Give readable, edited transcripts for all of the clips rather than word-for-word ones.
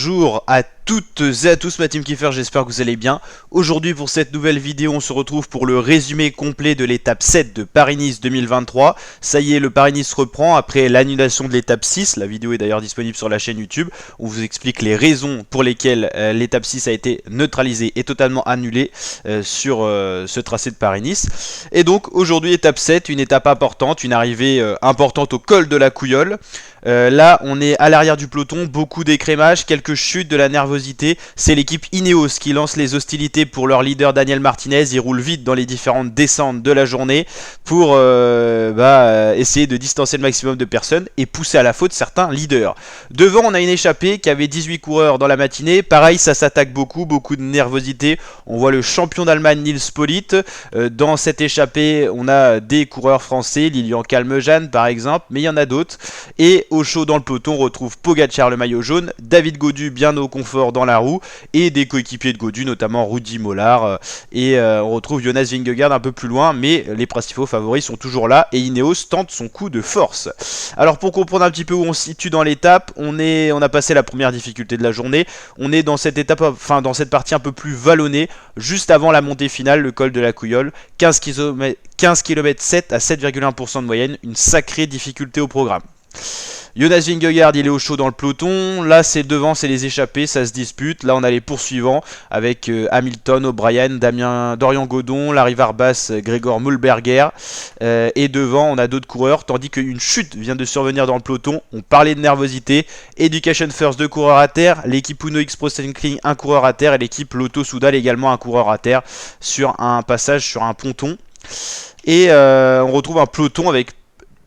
Bonjour à toutes et à tous, ma team Kiefer, j'espère que vous allez bien. Aujourd'hui pour cette nouvelle vidéo, on se retrouve pour le résumé complet de l'étape 7 de Paris-Nice 2023. Ça y est, le Paris-Nice reprend après l'annulation de l'étape 6. La vidéo est d'ailleurs disponible sur la chaîne YouTube. On vous explique les raisons pour lesquelles l'étape 6 a été neutralisée et totalement annulée sur ce tracé de Paris-Nice. Et donc aujourd'hui étape 7, une étape importante, une arrivée importante au col de la Couilleule. Là on est à l'arrière du peloton, beaucoup d'écrémage, quelques chutes, de la nervosité. C'est l'équipe Ineos qui lance les hostilités pour leur leader Daniel Martinez. Il roule vite dans les différentes descentes de la journée pour essayer de distancer le maximum de personnes et pousser à la faute certains leaders. Devant on a une échappée qui avait 18 coureurs dans la matinée. Pareil, ça s'attaque beaucoup de nervosité. On voit le champion d'Allemagne Nils Politt. Dans cette échappée on a des coureurs français, Lilian Kalmejane par exemple, mais il y en a d'autres. Et au chaud dans le peloton, on retrouve Pogacar le maillot jaune, David Gaudu bien au confort dans la roue et des coéquipiers de Gaudu, notamment Rudy Mollard. On retrouve Jonas Vingegaard un peu plus loin, mais les principaux favoris sont toujours là et Ineos tente son coup de force. Alors pour comprendre un petit peu où on se situe dans l'étape, on a passé la première difficulté de la journée. On est dans cette étape, dans cette partie un peu plus vallonnée, juste avant la montée finale, le col de la Couilleule, 15 km 7 à 7,1% de moyenne, une sacrée difficulté au programme. Jonas Vingegaard il est au chaud dans le peloton. Là c'est devant, c'est les échappés, ça se dispute. Là on a les poursuivants avec Hamilton, O'Brien, Dorian Godon, Larry Warbasse, Gregor Mühlberger. Et devant on a d'autres coureurs, tandis qu'une chute vient de survenir dans le peloton. On parlait de nervosité. Education First, 2 coureurs à terre. L'équipe Uno X Pro Cycling, 1 coureur à terre. Et l'équipe Lotto Soudal également 1 coureur à terre sur un passage sur un ponton. Et on retrouve un peloton avec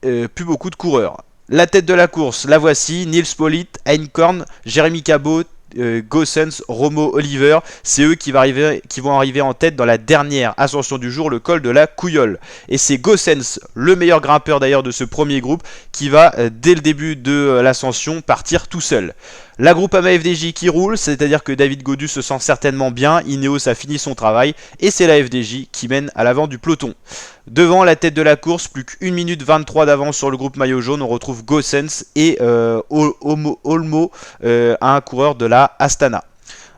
plus beaucoup de coureurs. La tête de la course, la voici, Nils Politt, Einkorn, Jérémy Cabot, Goossens, Romo Oliver, c'est eux qui vont arriver en tête dans la dernière ascension du jour, le col de la Couilleule. Et c'est Goossens, le meilleur grimpeur d'ailleurs de ce premier groupe, qui va dès le début de l'ascension partir tout seul. La Groupama FDJ qui roule, c'est-à-dire que David Gaudu se sent certainement bien, Ineos a fini son travail, et c'est la FDJ qui mène à l'avant du peloton. Devant la tête de la course, plus qu'1 minute 23 d'avance sur le groupe maillot jaune, on retrouve Goossens et Olmo, un coureur de la Astana.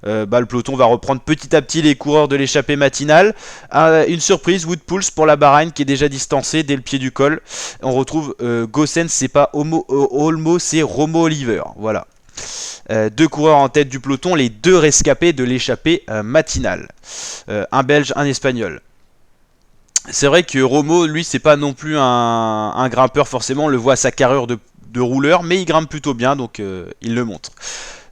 Le peloton va reprendre petit à petit les coureurs de l'échappée matinale. Une surprise, Woodpulse pour la Bahreïn qui est déjà distancée dès le pied du col. On retrouve Goossens, c'est pas Olmo, c'est Romo Oliver. Voilà. 2 coureurs en tête du peloton, les 2 rescapés de l'échappée matinale. Un Belge, un Espagnol. C'est vrai que Romo, lui, c'est pas non plus un grimpeur forcément, on le voit à sa carrure de rouleur, mais il grimpe plutôt bien, donc il le montre.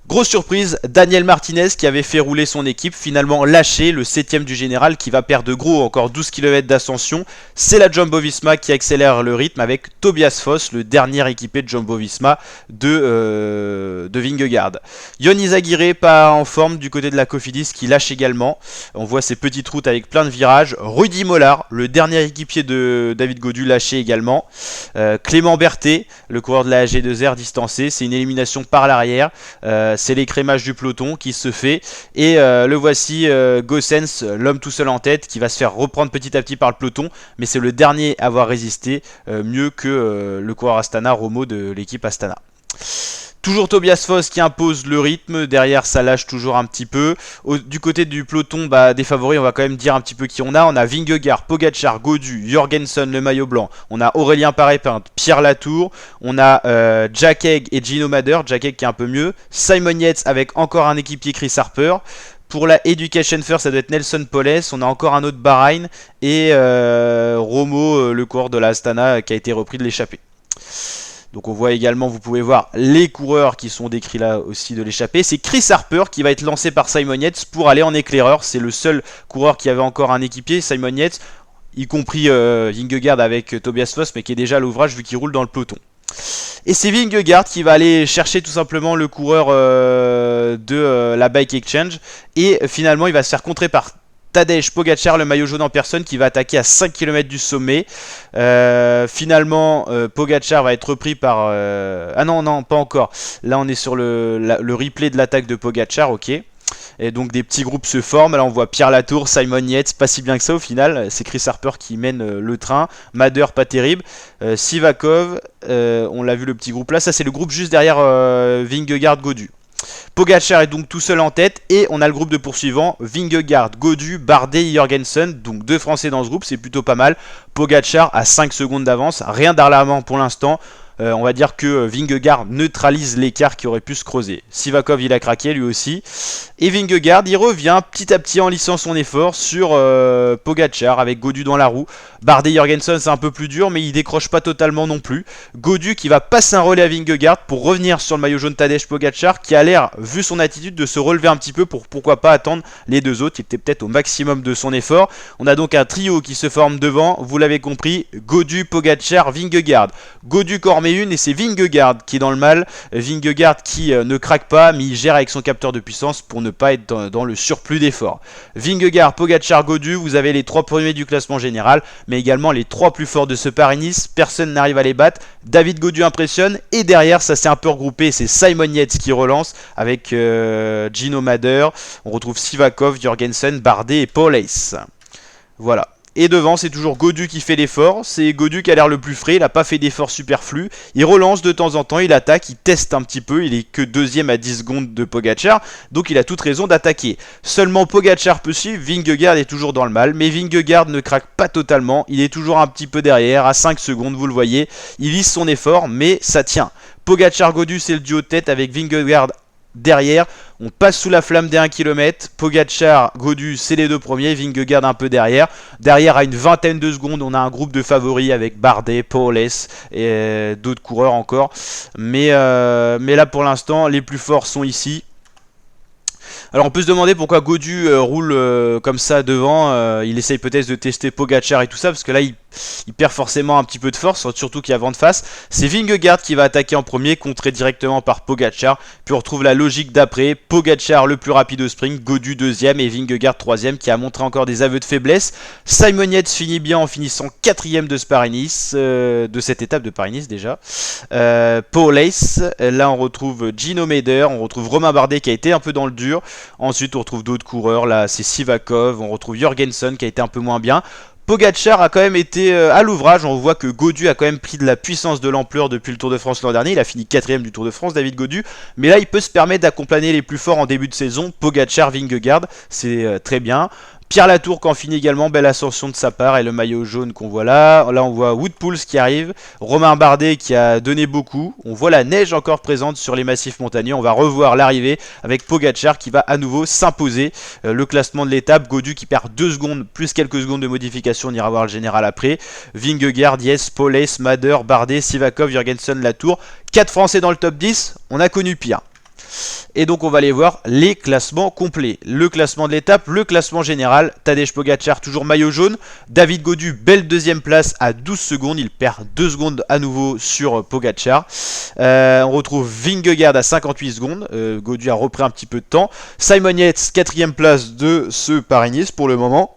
Grosse surprise, Daniel Martinez qui avait fait rouler son équipe, finalement lâché, le 7ème du général qui va perdre gros, encore 12 km d'ascension. C'est la Jumbo-Visma qui accélère le rythme avec Tobias Foss, le dernier équipé de Jumbo-Visma de Vingegaard. Yon Izagirre pas en forme du côté de la Cofidis qui lâche également. On voit ces petites routes avec plein de virages. Rudy Mollard, le dernier équipier de David Gaudu, lâché également. Clément Berthet, le coureur de la AG2R distancé, c'est une élimination par l'arrière. C'est l'écrémage du peloton qui se fait et le voici Goossens, l'homme tout seul en tête qui va se faire reprendre petit à petit par le peloton, mais c'est le dernier à avoir résisté mieux que le coureur Astana, Romo de l'équipe Astana. Toujours Tobias Foss qui impose le rythme, derrière ça lâche toujours un petit peu. Du côté du peloton des favoris, on va quand même dire un petit peu qui on a. On a Vingegaard, Pogacar, Gaudu, Jorgensen le maillot blanc. On a Aurélien Paré-Pinte, Pierre Latour. On a Jack Haig et Gino Mader, Jack Haig qui est un peu mieux. Simon Yates avec encore un équipier Chris Harper. Pour la Education First, ça doit être Nelson Poles. On a encore un autre Bahreïn et Romo, le coureur de la Astana qui a été repris de l'échappée. Donc on voit également, vous pouvez voir les coureurs qui sont décrits là aussi de l'échappée. C'est Chris Harper qui va être lancé par Simon Yates pour aller en éclaireur. C'est le seul coureur qui avait encore un équipier, Simon Yates, y compris Vingegaard avec Tobias Foss, mais qui est déjà à l'ouvrage vu qu'il roule dans le peloton. Et c'est Vingegaard qui va aller chercher tout simplement le coureur de la Bike Exchange. Et finalement il va se faire contrer par Tadej Pogacar, le maillot jaune en personne, qui va attaquer à 5 km du sommet. Finalement, Pogacar va être repris par... Ah non, pas encore. Là, on est sur le replay de l'attaque de Pogacar, ok. Et donc des petits groupes se forment. Là on voit Pierre Latour, Simon Yates, pas si bien que ça au final. C'est Chris Harper qui mène le train. Mader pas terrible. Sivakov, on l'a vu le petit groupe là. Ça c'est le groupe juste derrière Vingegaard Gaudu. Pogacar est donc tout seul en tête et on a le groupe de poursuivants, Vingegaard, Gaudu, Bardet, Jorgensen, donc 2 Français dans ce groupe, c'est plutôt pas mal. Pogacar à 5 secondes d'avance, rien d'alarmant pour l'instant. On va dire que Vingegaard neutralise l'écart qui aurait pu se creuser. Sivakov il a craqué lui aussi. Et Vingegaard il revient petit à petit en lissant son effort sur Pogacar avec Gaudu dans la roue. Bardet Jorgensen c'est un peu plus dur mais il décroche pas totalement non plus. Gaudu qui va passer un relais à Vingegaard pour revenir sur le maillot jaune Tadej Pogacar qui a l'air, vu son attitude, de se relever un petit peu pour pourquoi pas attendre les deux autres. Il était peut-être au maximum de son effort. On a donc un trio qui se forme devant, vous l'avez compris, Gaudu, Pogacar, Vingegaard. Gaudu cormet une et c'est Vingegaard qui est dans le mal. Vingegaard qui ne craque pas mais il gère avec son capteur de puissance pour ne pas être dans le surplus d'effort. Vingegaard, Pogacar, Gaudu, vous avez les 3 premiers du classement général mais également les 3 plus forts de ce Paris-Nice. Personne n'arrive à les battre. David Gaudu impressionne et derrière ça s'est un peu regroupé, c'est Simon Yates qui relance avec Gino Mader. On retrouve Sivakov, Jorgensen, Bardet et Paul Ace. Voilà. Et devant c'est toujours Gaudu qui fait l'effort, c'est Gaudu qui a l'air le plus frais, il n'a pas fait d'effort superflu, il relance de temps en temps, il attaque, il teste un petit peu, il est que deuxième à 10 secondes de Pogacar, donc il a toute raison d'attaquer. Seulement Pogacar peut suivre, Vingegaard est toujours dans le mal, mais Vingegaard ne craque pas totalement, il est toujours un petit peu derrière, à 5 secondes vous le voyez, il lisse son effort, mais ça tient. Pogacar-Gaudu c'est le duo de tête avec Vingegaard derrière, on passe sous la flamme des 1 km. Pogacar, Gaudu, c'est les 2 premiers. Vingegaard un peu derrière. Derrière, à une vingtaine de secondes, on a un groupe de favoris avec Bardet, Paul Ace et d'autres coureurs encore. Mais là, pour l'instant, les plus forts sont ici. Alors on peut se demander pourquoi Gaudu roule comme ça devant, il essaye peut-être de tester Pogacar et tout ça, parce que là il perd forcément un petit peu de force, surtout qu'il y a vent de face. C'est Vingegaard qui va attaquer en premier, contré directement par Pogacar, puis on retrouve la logique d'après, Pogacar le plus rapide au sprint, Gaudu deuxième et Vingegaard troisième qui a montré encore des aveux de faiblesse. Simon Yates finit bien en finissant 4ème de ce Paris-Nice, de cette étape de Paris-Nice déjà. Paul Ace, là on retrouve Gino Mader, on retrouve Romain Bardet qui a été un peu dans le dur. Ensuite on retrouve d'autres coureurs, là c'est Sivakov, on retrouve Jorgensen qui a été un peu moins bien. Pogacar a quand même été à l'ouvrage, on voit que Gaudu a quand même pris de la puissance de l'ampleur depuis le Tour de France l'an dernier, il a fini 4ème du Tour de France David Gaudu, mais là il peut se permettre d'accompagner les plus forts en début de saison, Pogacar, Vingegaard, c'est très bien. Pierre Latour qui en finit également, belle ascension de sa part et le maillot jaune qu'on voit là. Là on voit Wout Poels qui arrive, Romain Bardet qui a donné beaucoup. On voit la neige encore présente sur les massifs montagneux. On va revoir l'arrivée avec Pogacar qui va à nouveau s'imposer. Le classement de l'étape, Gaudu qui perd 2 secondes plus quelques secondes de modification. On ira voir le général après. Vingegaard, Yes, Paul Ace, Mader, Bardet, Sivakov, Jorgensen, Latour. 4 Français dans le top 10, on a connu pire. Et donc on va aller voir les classements complets. Le classement de l'étape, le classement général. Tadej Pogacar toujours maillot jaune. David Gaudu, belle deuxième place à 12 secondes. Il perd 2 secondes à nouveau sur Pogacar. On retrouve Vingegaard à 58 secondes. Gaudu a repris un petit peu de temps. Simon Yates, 4ème place de ce Paris-Nice pour le moment.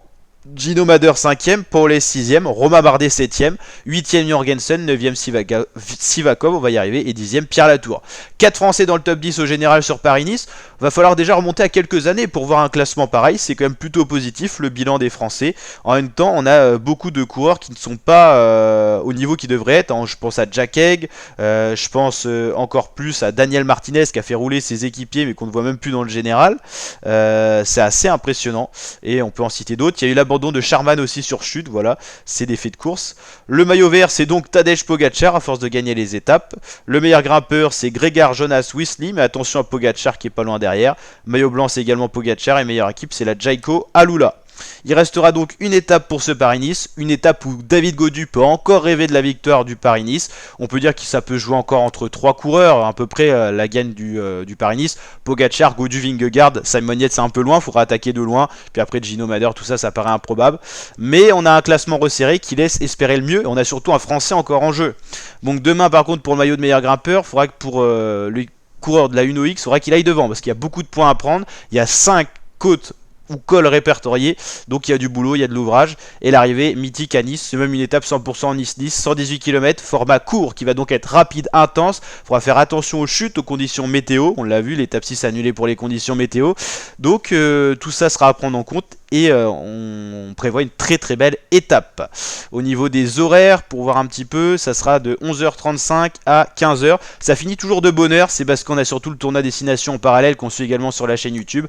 Gino Mader 5ème, Paul Ace 6ème, Romain Bardet 7ème, 8ème Jorgensen, 9ème Sivakov, on va y arriver, et 10ème Pierre Latour. 4 Français dans le top 10 au général sur Paris-Nice. Va falloir déjà remonter à quelques années pour voir un classement pareil, c'est quand même plutôt positif le bilan des Français. En même temps, on a beaucoup de coureurs qui ne sont pas au niveau qu'ils devraient être. Je pense à Jack Haig, je pense encore plus à Daniel Martinez qui a fait rouler ses équipiers mais qu'on ne voit même plus dans le général. C'est assez impressionnant et on peut en citer d'autres. Il y a eu l'abandon de Charman aussi sur chute, voilà, c'est des faits de course. Le maillot vert c'est donc Tadej Pogacar à force de gagner les étapes. Le meilleur grimpeur c'est Gregor Jonas Wisley, mais attention à Pogacar qui est pas loin derrière. Maillot blanc c'est également Pogacar et meilleure équipe c'est la Jayco Alula. Il restera donc une étape pour ce Paris-Nice, une étape où David Gaudu peut encore rêver de la victoire du Paris-Nice. On peut dire que ça peut jouer encore entre 3 coureurs, à peu près la gagne du Paris-Nice. Pogacar, Gaudu, Vingegaard, Simon Yates c'est un peu loin, il faudra attaquer de loin. Puis après Gino Mader, tout ça, ça paraît improbable. Mais on a un classement resserré qui laisse espérer le mieux. Et on a surtout un Français encore en jeu. Donc demain par contre pour le maillot de meilleur grimpeur, il faudra que pour le coureur de la Uno X, il faudra qu'il aille devant parce qu'il y a beaucoup de points à prendre. Il y a 5 côtes ou col répertorié, donc il y a du boulot, il y a de l'ouvrage, et l'arrivée mythique à Nice, c'est même une étape 100% Nice-Nice, 118 km, format court qui va donc être rapide, intense, il faudra faire attention aux chutes, aux conditions météo, on l'a vu, l'étape 6 annulée pour les conditions météo, donc tout ça sera à prendre en compte, et on prévoit une très très belle étape. Au niveau des horaires, pour voir un petit peu, ça sera de 11h35 à 15h. Ça finit toujours de bonne heure, c'est parce qu'on a surtout le tournoi destination en parallèle qu'on suit également sur la chaîne YouTube.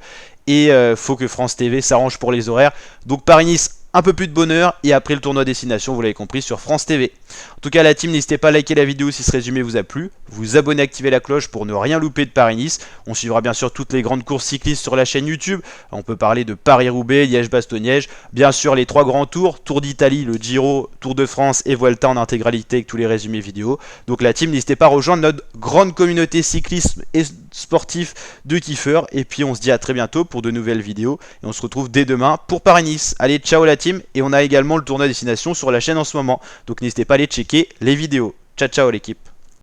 Et faut que France TV s'arrange pour les horaires. Donc Paris-Nice, un peu plus de bonheur, et après le tournoi destination, vous l'avez compris, sur France TV. En tout cas, la team, n'hésitez pas à liker la vidéo si ce résumé vous a plu, vous abonner, activer la cloche pour ne rien louper de Paris-Nice. On suivra bien sûr toutes les grandes courses cyclistes sur la chaîne YouTube. On peut parler de Paris-Roubaix, Liège-Bastogne-Liège, bien sûr les 3 grands tours, Tour d'Italie, le Giro, Tour de France et Vuelta en intégralité avec tous les résumés vidéo. Donc la team, n'hésitez pas à rejoindre notre grande communauté cyclisme et sportif de kiffeurs. Et puis on se dit à très bientôt pour de nouvelles vidéos. Et on se retrouve dès demain pour Paris-Nice. Allez, ciao la team. Et on a également le tournoi destination sur la chaîne en ce moment. Donc n'hésitez pas à aller checker les vidéos. Ciao ciao l'équipe.